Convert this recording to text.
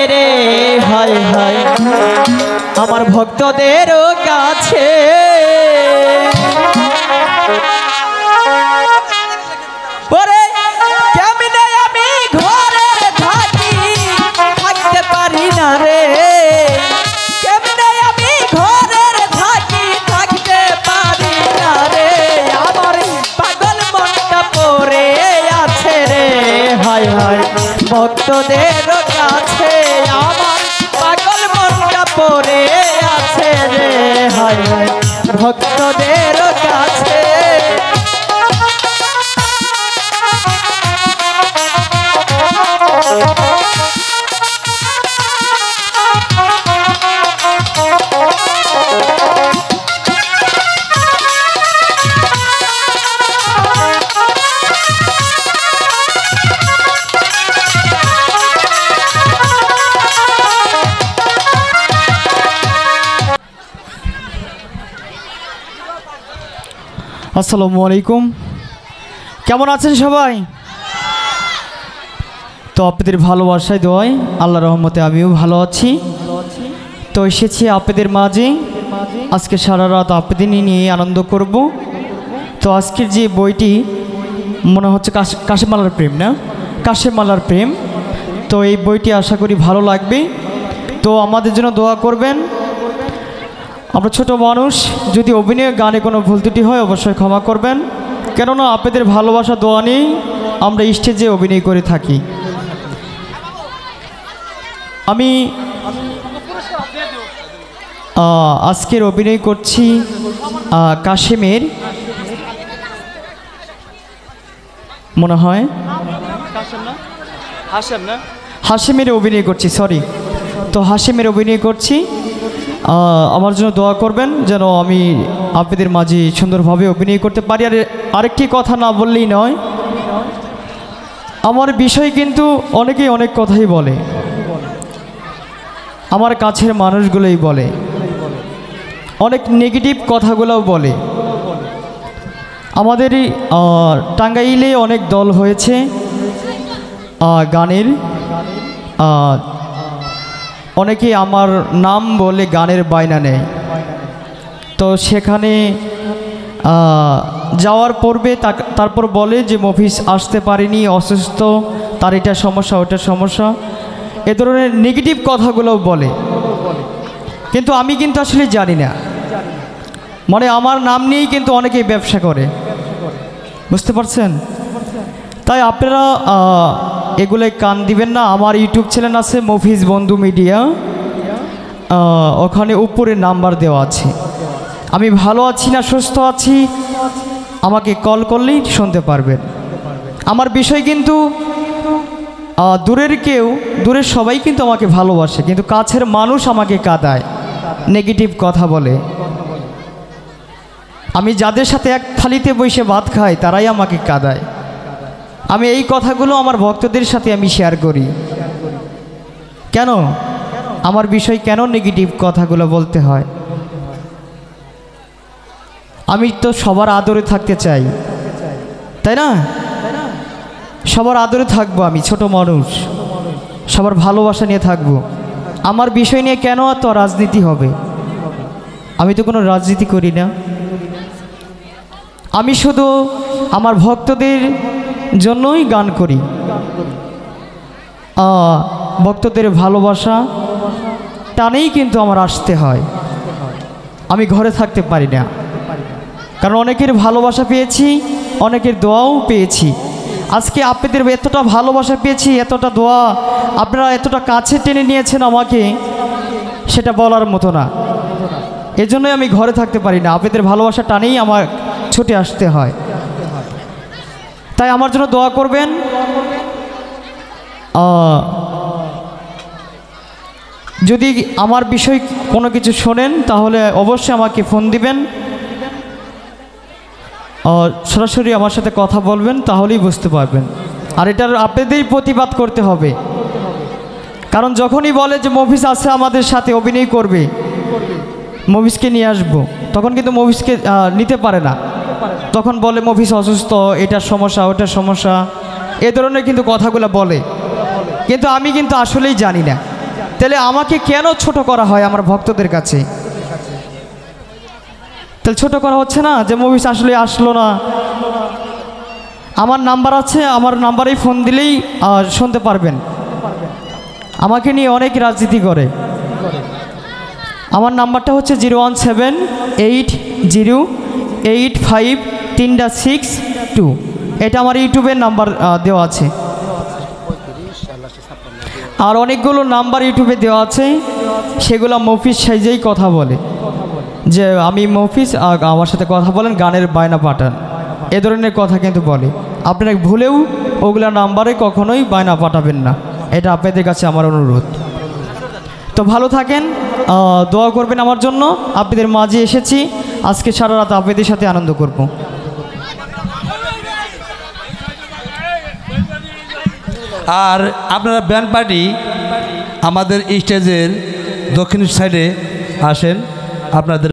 রে হায় হায় আমার ভক্তদের কাছে ওরে কেমনে আমি ঘরে থাকি থাকতে পারি না রে কেমনে আমি ঘরে থাকি থাকতে পারি না রে আমার পাগল মনটা পড়ে আছে রে হায় হায় ভক্তদের কাছে আমার পাগল মনটা পড়ে আছে রে হায় হায় ভক্তদের কাছে আসসালামু আলাইকুম কেমন আছেন সবাই তো আপনাদের ভালোবাসায় দোয়ায় আল্লাহর রহমতে আমিও ভালো আছি তো এসেছি আপনাদের মাঝে আজকে সারা রাত আপনাদের নিয়ে আনন্দ করব তো আজকের যে বইটি মনে হচ্ছে কাশেমালার প্রেম না কাশেমালার প্রেম তো এই বইটি আশা করি ভালো লাগবে তো আমাদের জন্য দোয়া করবেন আমরা ছোট মানুষ যদি অভিনয় গানে কোনো ভুল ত্রুটি হয় অবশ্যই ক্ষমা করবেন কেননা আপনাদের ভালোবাসা দোয়া নিয়েই আমরা স্টেজে অভিনয় করে থাকি আমি আজকের অভিনয় করছি কাশেমের মনে হয় হাশেমের অভিনয় করছি সরি তো হাশেমের অভিনয় করছি আমার জন্য দোয়া করবেন যেন আমি আপনাদের মাঝে সুন্দরভাবে অভিনয় করতে পারি আর আরেকটি কথা না বললেই নয় আমার বিষয় কিন্তু অনেকেই অনেক কথাই বলে আমার কাছের মানুষগুলোই বলে অনেক নেগেটিভ কথাগুলোও বলে আমাদের টাঙ্গাইলে অনেক দল হয়েছে গানের অনেকেই আমার নাম বলে গানের বায়না নেয় তো সেখানে যাওয়ার পূর্বে তারপর বলে যে মফিজ আসতে পারেনি অসুস্থ তার এটা সমস্যা ওটা সমস্যা এ ধরনের নেগেটিভ কথাগুলোও বলে কিন্তু আমি কিন্তু আসলে জানি না মানে আমার নাম নিয়েই কিন্তু অনেকেই ব্যবসা করে বুঝতে পারছেন তাই আপনারা এগুলোয় কান দিবেন না আমার ইউটিউব চ্যানেল আছে মফিজ বন্ধু মিডিয়া ওখানে উপরে নাম্বার দেওয়া আছে আমি ভালো আছি না সুস্থ আছি আমাকে কল করলেই শুনতে পারবেন আমার বিষয় কিন্তু দূরের সবাই কিন্তু আমাকে ভালোবাসে কিন্তু কাছের মানুষ আমাকে কাঁদায় নেগেটিভ কথা বলে আমি যাদের সাথে এক থালিতে বসে ভাত খাই তারাই আমাকে কাঁদায় আমি এই কথাগুলো আমার ভক্তদের সাথে আমি শেয়ার করি কেন আমার বিষয় কেন নেগেটিভ কথাগুলো বলতে হয় আমি তো সবার আদরে থাকতে চাই তাই না সবার আদরে থাকবো আমি ছোট মানুষ সবার ভালোবাসা নিয়ে থাকবো আমার বিষয় নিয়ে কেন এত রাজনীতি হবে আমি তো কোনো রাজনীতি করি না আমি শুধু আমার ভক্তদের জন্যই গান করি ভক্তদের ভালোবাসা টানেই কিন্তু আমার আসতে হয় আমি ঘরে থাকতে পারি না কারণ অনেকের ভালোবাসা পেয়েছি অনেকের দোয়াও পেয়েছি আজকে আপনাদের এতটা ভালোবাসা পেয়েছি এতটা দোয়া আপনারা এতটা কাছে টেনে নিয়েছেন আমাকে সেটা বলার মতো না এজন্যই আমি ঘরে থাকতে পারি না আপনাদের ভালোবাসা টানেই আমার ছুটে আসতে হয় তাই আমার জন্য দোয়া করবেন যদি আমার বিষয় কোনো কিছু শোনেন তাহলে অবশ্যই আমাকে ফোন দিবেন সরাসরি আমার সাথে কথা বলবেন তাহলেই বুঝতে পারবেন আর এটার আপনাদেরই প্রতিবাদ করতে হবে কারণ যখনই বলে যে মফিজ আছে আমাদের সাথে অভিনয় করবে মফিজকে নিয়ে আসবো তখন কিন্তু মফিজকে নিতে পারে না তখন বলে মফিজ অসুস্থ এটার সমস্যা ওটার সমস্যা এ ধরনের কিন্তু কথাগুলো বলে কিন্তু আমি কিন্তু আসলেই জানি না তাহলে আমাকে কেন ছোট করা হয় আমার ভক্তদের কাছে? তাহলে ছোট করা হচ্ছে না যে মফিজ আসলে আসলো না। আমার নাম্বার আছে, আমার নাম্বারেই ফোন দিলেই শুনতে পারবেন। আমাকে নিয়ে অনেক রাজনীতি করে। আমার নাম্বারটা হচ্ছে 01780853662। এটা আমার ইউটিউবের নাম্বার দেওয়া আছে। আর অনেকগুলো নাম্বার ইউটিউবে দেওয়া আছে, সেগুলো মফিজ সাইজেই কথা বলে যে আমি মফিজ, আমার সাথে কথা বলেন, গানের বায়না পাঠান, এ ধরনের কথা কিন্তু বলে। আপনারা ভুলেও ওগুলা নাম্বারে কখনোই বায়না পাঠাবেন না, এটা আপনাদের কাছে আমার অনুরোধ। তো ভালো থাকেন, দোয়া করবেন আমার জন্য। আপনাদের মাঝে এসেছি, আজকে সারা রাত আপনাদের সাথে আনন্দ করব। আর আপনারা ব্যান্ড পার্টি আমাদের স্টেজের দক্ষিণ সাইডে আসেন, আপনাদের